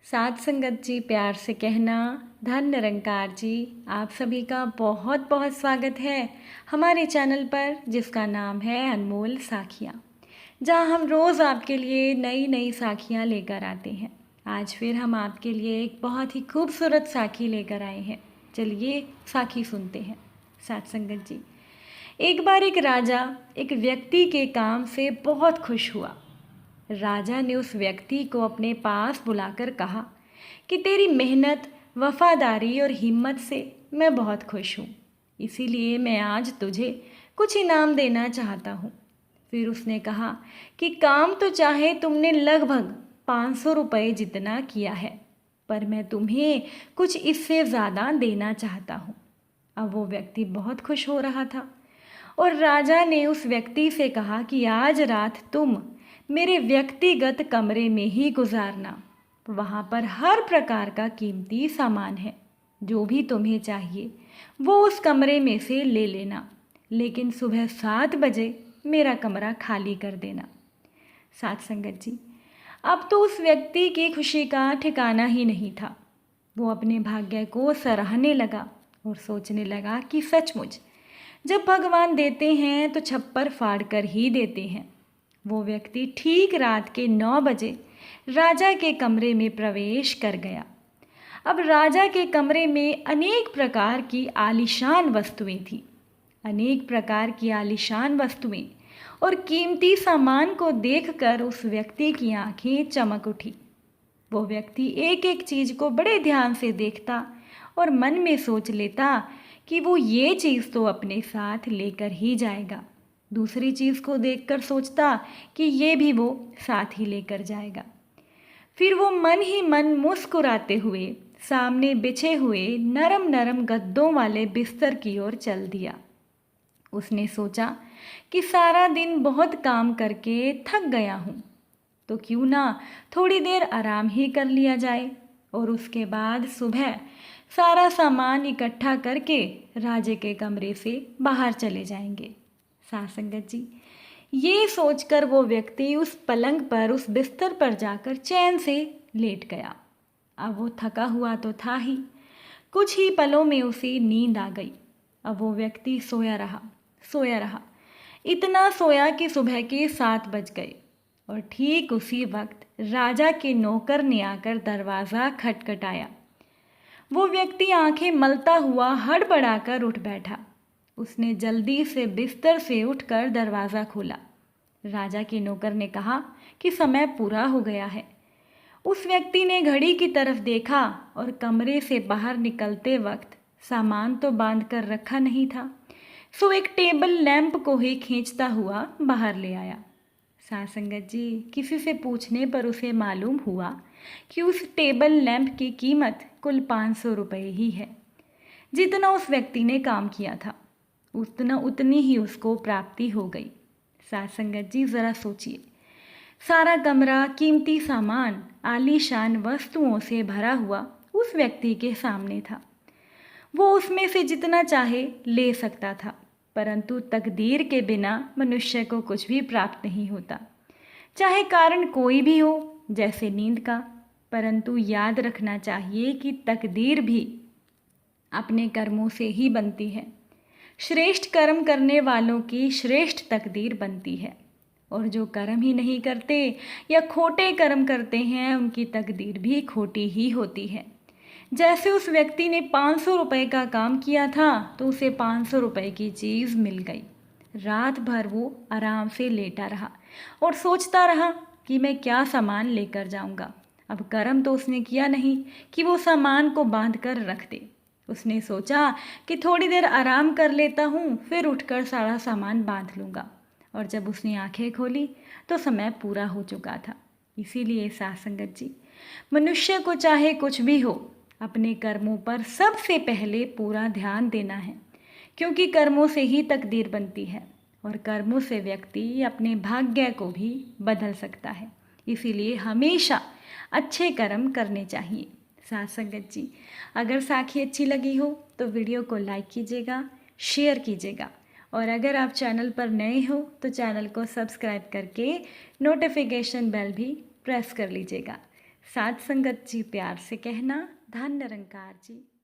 साथ संगत जी, प्यार से कहना। धन निरंकार जी, आप सभी का बहुत बहुत स्वागत है हमारे चैनल पर, जिसका नाम है अनमोल साखियाँ, जहाँ हम रोज़ आपके लिए नई नई साखियाँ लेकर आते हैं। आज फिर हम आपके लिए एक बहुत ही खूबसूरत साखी लेकर आए हैं। चलिए साखी सुनते हैं साथ संगत जी। एक बार एक राजा एक व्यक्ति के काम से बहुत खुश हुआ। राजा ने उस व्यक्ति को अपने पास बुलाकर कहा कि तेरी मेहनत, वफादारी और हिम्मत से मैं बहुत खुश हूँ, इसीलिए मैं आज तुझे कुछ इनाम देना चाहता हूँ। फिर उसने कहा कि काम तो चाहे तुमने लगभग 500 रुपये जितना किया है, पर मैं तुम्हें कुछ इससे ज़्यादा देना चाहता हूँ। अब वो व्यक्ति बहुत खुश हो रहा था और राजा ने उस व्यक्ति से कहा कि आज रात तुम मेरे व्यक्तिगत कमरे में ही गुजारना। वहाँ पर हर प्रकार का कीमती सामान है, जो भी तुम्हें चाहिए वो उस कमरे में से ले लेना, लेकिन सुबह 7 बजे मेरा कमरा खाली कर देना। साथ संगत जी, अब तो उस व्यक्ति की खुशी का ठिकाना ही नहीं था। वो अपने भाग्य को सराहने लगा और सोचने लगा कि सचमुच जब भगवान देते हैं तो छप्पर फाड़ कर ही देते हैं। वो व्यक्ति ठीक रात के 9 बजे राजा के कमरे में प्रवेश कर गया। अब राजा के कमरे में अनेक प्रकार की आलीशान वस्तुएं थीं। अनेक प्रकार की आलीशान वस्तुएं और कीमती सामान को देखकर उस व्यक्ति की आंखें चमक उठी। वो व्यक्ति एक एक चीज़ को बड़े ध्यान से देखता और मन में सोच लेता कि वो ये चीज़ तो अपने साथ लेकर ही जाएगा। दूसरी चीज़ को देखकर सोचता कि ये भी वो साथ ही लेकर जाएगा। फिर वो मन ही मन मुस्कुराते हुए सामने बिछे हुए नरम नरम गद्दों वाले बिस्तर की ओर चल दिया। उसने सोचा कि सारा दिन बहुत काम करके थक गया हूँ, तो क्यों ना थोड़ी देर आराम ही कर लिया जाए और उसके बाद सुबह सारा सामान इकट्ठा करके राजे के कमरे से बाहर चले जाएंगे। साथ संगत जी, ये सोचकर वो व्यक्ति उस पलंग पर, उस बिस्तर पर जाकर चैन से लेट गया। अब वो थका हुआ तो था ही, कुछ ही पलों में उसे नींद आ गई। अब वो व्यक्ति सोया रहा, इतना सोया कि सुबह के 7 बज गए और ठीक उसी वक्त राजा के नौकर ने आकर दरवाज़ा खटखटाया। वो व्यक्ति आंखें मलता हुआ हड़बड़ाकर उठ बैठा। उसने जल्दी से बिस्तर से उठकर दरवाज़ा खोला। राजा के नौकर ने कहा कि समय पूरा हो गया है। उस व्यक्ति ने घड़ी की तरफ देखा और कमरे से बाहर निकलते वक्त सामान तो बांध कर रखा नहीं था, सो एक टेबल लैंप को ही खींचता हुआ बाहर ले आया। साथ संगत जी, किसी से पूछने पर उसे मालूम हुआ कि उस टेबल लैंप की कीमत कुल 500 रुपये ही है। जितना उस व्यक्ति ने काम किया था उतनी ही उसको प्राप्ति हो गई। साथ संगत जी, ज़रा सोचिए, सारा कमरा कीमती सामान, आलीशान वस्तुओं से भरा हुआ उस व्यक्ति के सामने था। वो उसमें से जितना चाहे ले सकता था, परंतु तकदीर के बिना मनुष्य को कुछ भी प्राप्त नहीं होता, चाहे कारण कोई भी हो, जैसे नींद का। परंतु याद रखना चाहिए कि तकदीर भी अपने कर्मों से ही बनती है। श्रेष्ठ कर्म करने वालों की श्रेष्ठ तकदीर बनती है, और जो कर्म ही नहीं करते या खोटे कर्म करते हैं, उनकी तकदीर भी खोटी ही होती है। जैसे उस व्यक्ति ने 500 रुपये का काम किया था तो उसे 500 रुपये की चीज़ मिल गई। रात भर वो आराम से लेटा रहा और सोचता रहा कि मैं क्या सामान लेकर जाऊंगा। अब कर्म तो उसने किया नहीं कि वो सामान को बांध कर रख दे। उसने सोचा कि थोड़ी देर आराम कर लेता हूँ, फिर उठकर सारा सामान बांध लूँगा। और जब उसने आंखें खोली तो समय पूरा हो चुका था। इसीलिए साथ संगत जी, मनुष्य को चाहे कुछ भी हो, अपने कर्मों पर सबसे पहले पूरा ध्यान देना है, क्योंकि कर्मों से ही तकदीर बनती है और कर्मों से व्यक्ति अपने भाग्य को भी बदल सकता है। इसीलिए हमेशा अच्छे कर्म करने चाहिए। साथ संगत जी, अगर साखी अच्छी लगी हो तो वीडियो को लाइक कीजिएगा, शेयर कीजिएगा, और अगर आप चैनल पर नए हो तो चैनल को सब्सक्राइब करके नोटिफिकेशन बेल भी प्रेस कर लीजिएगा। साथ संगत जी प्यार से कहना। धन निरंकार जी।